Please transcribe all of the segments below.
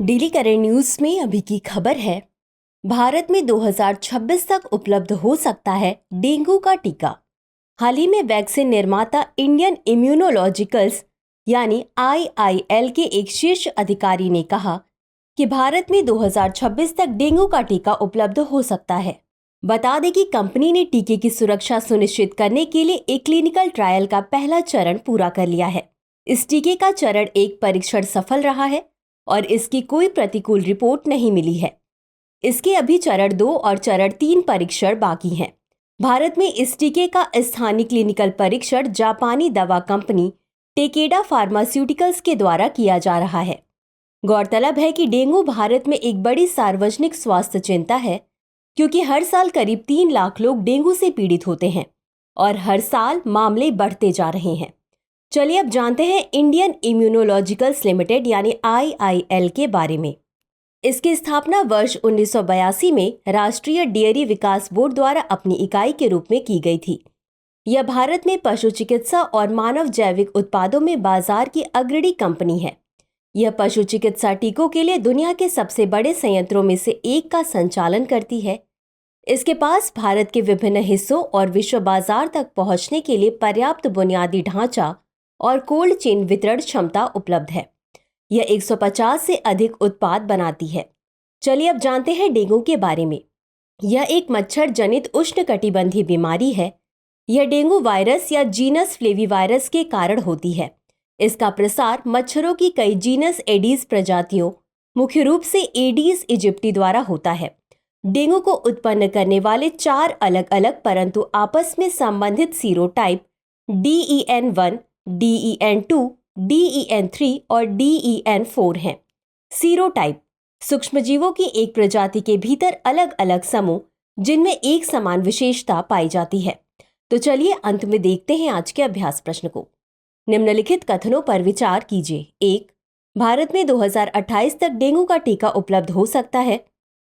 Daily current news में अभी की खबर है, भारत में 2026 तक उपलब्ध हो सकता है डेंगू का टीका। हाल ही में वैक्सीन निर्माता इंडियन इम्यूनोलॉजिकल्स यानी IIL के एक शीर्ष अधिकारी ने कहा कि भारत में 2026 तक डेंगू का टीका उपलब्ध हो सकता है। बता दें कि कंपनी ने टीके की सुरक्षा सुनिश्चित करने के लिए एक क्लिनिकल ट्रायल का पहला चरण पूरा कर लिया है। इस टीके का चरण 1 परीक्षण सफल रहा है और इसकी कोई प्रतिकूल रिपोर्ट नहीं मिली है। इसके अभी चरण 2 और चरण 3 परीक्षण बाकी हैं। भारत में इस टीके का स्थानीय क्लिनिकल परीक्षण जापानी दवा कंपनी टेकेडा फार्मास्यूटिकल्स के द्वारा किया जा रहा है। गौरतलब है कि डेंगू भारत में एक बड़ी सार्वजनिक स्वास्थ्य चिंता है, क्योंकि हर साल करीब 3 लाख लोग डेंगू से पीड़ित होते हैं और हर साल मामले बढ़ते जा रहे हैं। चलिए अब जानते हैं इंडियन इम्यूनोलॉजिकल्स लिमिटेड यानी IIL के बारे में। इसकी स्थापना वर्ष 1982 में राष्ट्रीय डेयरी विकास बोर्ड द्वारा अपनी इकाई के रूप में की गई थी। यह भारत में पशु चिकित्सा और मानव जैविक उत्पादों में बाजार की अग्रणी कंपनी है। यह पशु चिकित्सा टीकों के लिए दुनिया के सबसे बड़े संयंत्रों में से एक का संचालन करती है। इसके पास भारत के विभिन्न हिस्सों और विश्व बाजार तक पहुंचने के लिए पर्याप्त बुनियादी ढांचा और कोल्ड चेन वितरण क्षमता उपलब्ध है। यह 150 से अधिक उत्पाद बनाती है। चलिए अब जानते हैं डेंगू के बारे में। यह एक मच्छर जनित उष्णकटिबंधीय बीमारी है। यह डेंगू वायरस या जीनस फ्लेवीवायरस के कारण होती है। इसका प्रसार मच्छरों की कई जीनस एडीज प्रजातियों, मुख्य रूप से एडीज इजिप्टी द्वारा होता है। डेंगू को उत्पन्न करने वाले 4 अलग अलग परंतु आपस में संबंधित सीरोटाइप DEN1, DEN2, DEN3 और DEN4 हैं। सीरोटाइप सूक्ष्मजीवों की एक प्रजाति के भीतर अलग अलग समूह, जिनमें एक समान विशेषता पाई जाती है। तो चलिए अंत में देखते हैं आज के अभ्यास प्रश्न को। निम्नलिखित कथनों पर विचार कीजिए। 1. भारत में 2028 तक डेंगू का टीका उपलब्ध हो सकता है।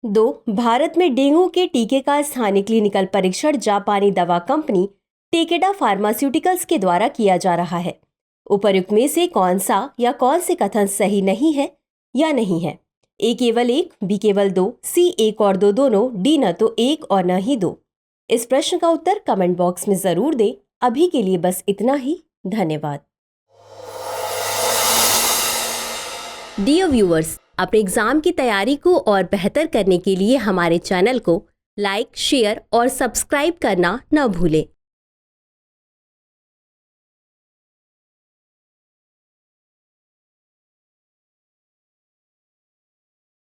2. भारत में डेंगू के टीके का स्थानीय क्लिनिकल परीक्षण जापानी दवा कंपनी टेकेडा फार्मास्यूटिकल्स के द्वारा किया जा रहा है। उपर्युक्त में से कौन सा या कौन से कथन सही नहीं है या नहीं है? A केवल 1, B केवल 2, C 1 और 2 दोनों, D न तो 1 और न ही 2। इस प्रश्न का उत्तर कमेंट बॉक्स में जरूर दें। अभी के लिए बस इतना ही। धन्यवाद। डियर व्यूअर्स, अपने एग्जाम की तैयारी को और बेहतर करने के लिए हमारे चैनल को लाइक, शेयर और सब्सक्राइब करना न भूलें।